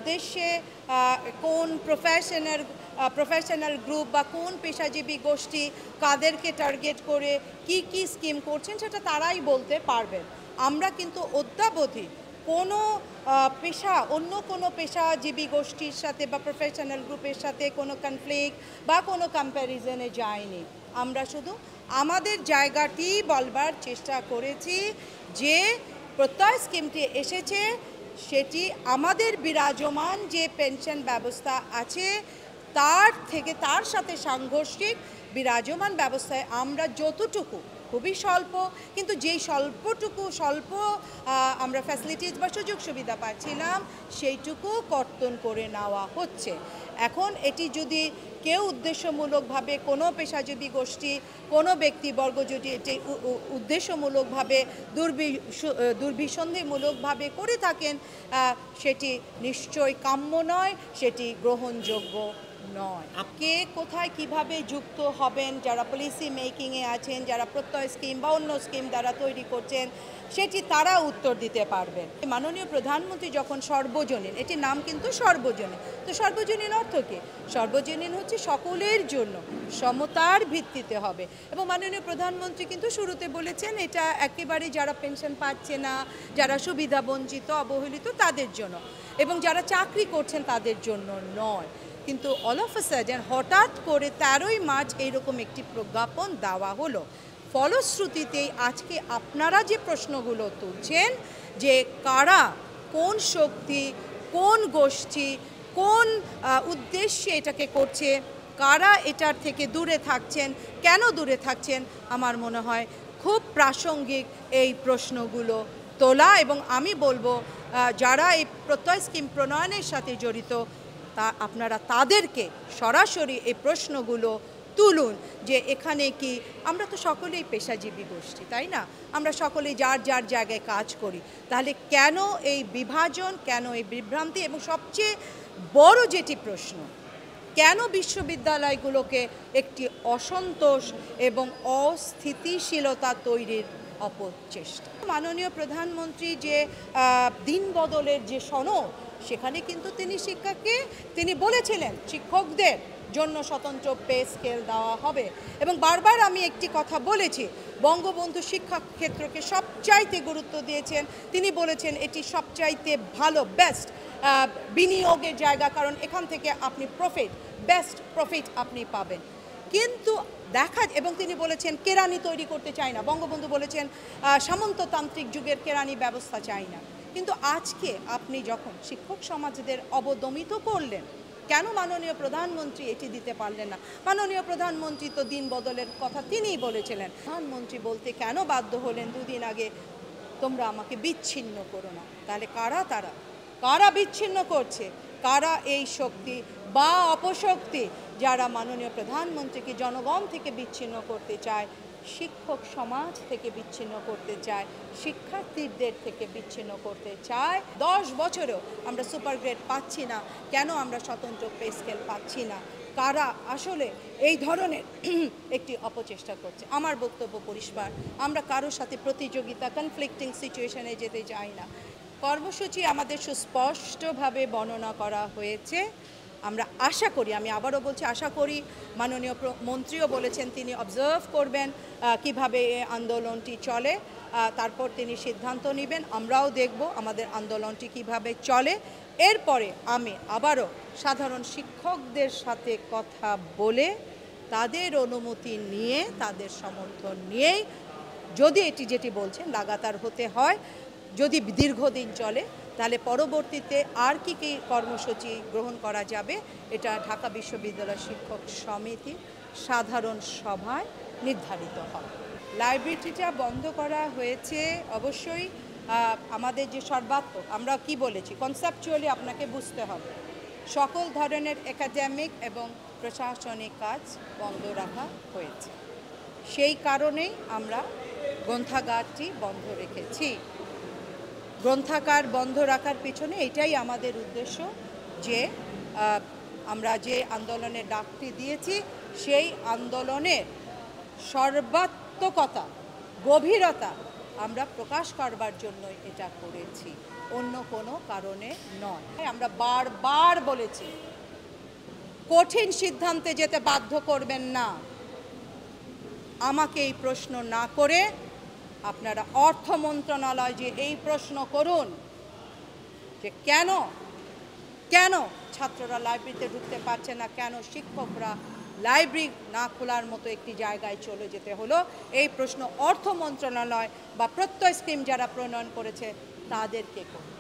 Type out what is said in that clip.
উদ্দেশ্যে কোন professional group বা কোন পেশাজীবী গোষ্ঠী কাদেরকে টার্গেট করে কি স্কিম করছেন সেটা তারাই বলতে পারবেন। আমরা কিন্তু অদ্যাবধি কোনো অন্য কোনো পেশাজীবী গোষ্ঠীর সাথে বা প্রফেশনাল গ্রুপের সাথে কোনো কনফ্লিক্ট বা কোনো কম্প্যারিজনে যাইনি। আমরা শুধু আমাদের জায়গাটি বলবার চেষ্টা করেছি যে প্রত্যয় স্কিমটি এসেছে সেটি আমাদের বিরাজমান যে পেনশন ব্যবস্থা আছে তার সাথে সাংঘর্ষিক বিরাজমান ব্যবস্থায় আমরা যতটুকু খুবই স্বল্প কিন্তু যেই স্বল্প আমরা ফ্যাসিলিটিস বা সুযোগ সুবিধা পাচ্ছিলাম সেইটুকু কর্তন করে নেওয়া হচ্ছে। এখন এটি যদি কেউ উদ্দেশ্যমূলকভাবে কোনো পেশাজীবী গোষ্ঠী কোনো ব্যক্তিবর্গ যদি এটি উদ্দেশ্যমূলকভাবে দুর্বিসন্ধিমূলকভাবে করে থাকেন সেটি নিশ্চয়ই কাম্য নয়, সেটি গ্রহণযোগ্য নয়। কে কোথায় কিভাবে যুক্ত হবেন, যারা পলিসি মেকিংয়ে আছেন, যারা প্রত্যয় স্কিম বা অন্য স্কিম দ্বারা তৈরি করছেন সেটি তারা উত্তর দিতে পারবেন। মাননীয় প্রধানমন্ত্রী যখন সর্বজনীন, এটির নাম কিন্তু সর্বজনীন, তো সর্বজনীন অর্থ কী? সর্বজনীন হচ্ছে সকলের জন্য সমতার ভিত্তিতে হবে। এবং মাননীয় প্রধানমন্ত্রী কিন্তু শুরুতে বলেছেন এটা একেবারে যারা পেনশন পাচ্ছে না, যারা সুবিধা বঞ্চিত অবহেলিত তাদের জন্য, এবং যারা চাকরি করছেন তাদের জন্য নয়। কিন্তু অল অফ আ সাডেন হঠাৎ করে 13ই মার্চ এইরকম একটি প্রজ্ঞাপন দেওয়া হলো। ফলশ্রুতিতেই আজকে আপনারা যে প্রশ্নগুলো তুলছেন যে কারা, কোন শক্তি, কোন গোষ্ঠী, কোন উদ্দেশ্যে এটাকে করছে, কারা এটার থেকে দূরে থাকছেন, কেন দূরে থাকছেন, আমার মনে হয় খুব প্রাসঙ্গিক এই প্রশ্নগুলো তোলা। এবং আমি বলবো যারা এই প্রত্যয় স্কিম প্রণয়নের সাথে জড়িত আপনারা তাদেরকে সরাসরি এই প্রশ্নগুলো তুলুন যে এখানে কি, আমরা তো সকলেই পেশাজীবী গোষ্ঠী, তাই না? আমরা সকলেই যার যার জায়গায় কাজ করি, তাহলে কেন এই বিভাজন, কেন এই বিভ্রান্তি, এবং সবচেয়ে বড় যেটি প্রশ্ন, কেন বিশ্ববিদ্যালয়গুলোকে একটি অসন্তোষ এবং অস্থিতিশীলতা তৈরির অপচেষ্টা? মাননীয় প্রধানমন্ত্রী যে দিন বদলের যে সনদ, সেখানে কিন্তু তিনি বলেছিলেন শিক্ষকদের জন্য স্বতন্ত্র পে স্কেল দেওয়া হবে। এবং বারবার আমি একটি কথা বলেছি, বঙ্গবন্ধু শিক্ষা ক্ষেত্রকে সবচাইতে গুরুত্ব দিয়েছেন। তিনি বলেছেন এটি সবচাইতে ভালো বেস্ট বিনিয়োগের জায়গা, কারণ এখান থেকে আপনি বেস্ট প্রফিট আপনি পাবেন। কিন্তু এবং তিনি বলেছেন কেরানি তৈরি করতে চাই না, বঙ্গবন্ধু বলেছেন সামন্ততান্ত্রিক যুগের কেরানি ব্যবস্থা চাই না। কিন্তু আজকে আপনি যখন শিক্ষক সমাজদের অবদমিত করলেন, কেন মাননীয় প্রধানমন্ত্রী এটি দিতে পারলেন না? মাননীয় প্রধানমন্ত্রী তো দিন বদলের কথা তিনিই বলেছিলেন। প্রধানমন্ত্রী বলতে কেন বাধ্য হলেন দুদিন আগে তোমরা আমাকে বিচ্ছিন্ন করো না? তাহলে কারা বিচ্ছিন্ন করছে? কারা এই শক্তি বা অপশক্তি যারা মাননীয় প্রধানমন্ত্রীকে জনগণ থেকে বিচ্ছিন্ন করতে চায়, শিক্ষক সমাজ থেকে বিচ্ছিন্ন করতে চায়, শিক্ষার্থীদের থেকে বিচ্ছিন্ন করতে চায়? 10 বছরেও আমরা সুপার গ্রেড পাচ্ছি না, কেন আমরা স্বতন্ত্র পে স্কেল পাচ্ছি না? কারা আসলে এই ধরনের একটি অপচেষ্টা করছে? আমার বক্তব্য পরিষ্কার, আমরা কারোর সাথে প্রতিযোগিতা, কনফ্লিক্টিং সিচুয়েশনে যেতে চাই না। কর্মসূচি আমাদের সুস্পষ্টভাবে বর্ণনা করা হয়েছে। আমরা আশা করি, আমি আবারও বলছি আশা করি, মাননীয় মন্ত্রীও বলেছেন তিনি অবজার্ভ করবেন কিভাবে এই আন্দোলনটি চলে, তারপর তিনি সিদ্ধান্ত নেবেন। আমরাও দেখব আমাদের আন্দোলনটি কিভাবে চলে। এরপরে আমি আবারও সাধারণ শিক্ষকদের সাথে কথা বলে তাদের অনুমতি নিয়ে, তাদের সমর্থন নিয়েই যদি যেটি বলছেন লাগাতার হতে হয়, যদি দীর্ঘদিন চলে, তাহলে পরবর্তীতে আর কি কর্মসূচি গ্রহণ করা যাবে এটা ঢাকা বিশ্ববিদ্যালয় শিক্ষক সমিতি সাধারণ সভায় নির্ধারিত হবে। লাইব্রেরিটা বন্ধ করা হয়েছে অবশ্যই আমাদের যে সর্বাত্মক, আমরা কি বলেছি কনসেপচুয়ালি আপনাকে বুঝতে হবে, সকল ধরনের একাডেমিক এবং প্রশাসনিক কাজ বন্ধ রাখা হয়েছে। সেই কারণেই আমরা গ্রন্থাগারটি বন্ধ রেখেছি। গ্রন্থাগার বন্ধ রাখার পিছনে এটাই আমাদের উদ্দেশ্য যে আমরা যে আন্দোলনের ডাকটি দিয়েছি সেই আন্দোলনের সর্বাত্মকতা, গভীরতা আমরা প্রকাশ করবার জন্যই এটা করেছি। অন্য কোনো কারণে নয়। আমরা বারবার বলেছি কঠিন সিদ্ধান্তে যেতে বাধ্য করবেন না। আমাকে এই প্রশ্ন না করে আপনারা অর্থ মন্ত্রণালয় যে এই প্রশ্ন করুন যে কেন ছাত্ররা লাইব্রেরিতে ঢুকতে পারছে না, কেন শিক্ষকরা লাইব্রেরি না খোলার মতো একটি জায়গায় চলে যেতে হলো, এই প্রশ্ন অর্থ মন্ত্রণালয় বা প্রত্যয় স্কিম যারা প্রণয়ন করেছে তাদেরকে করুন।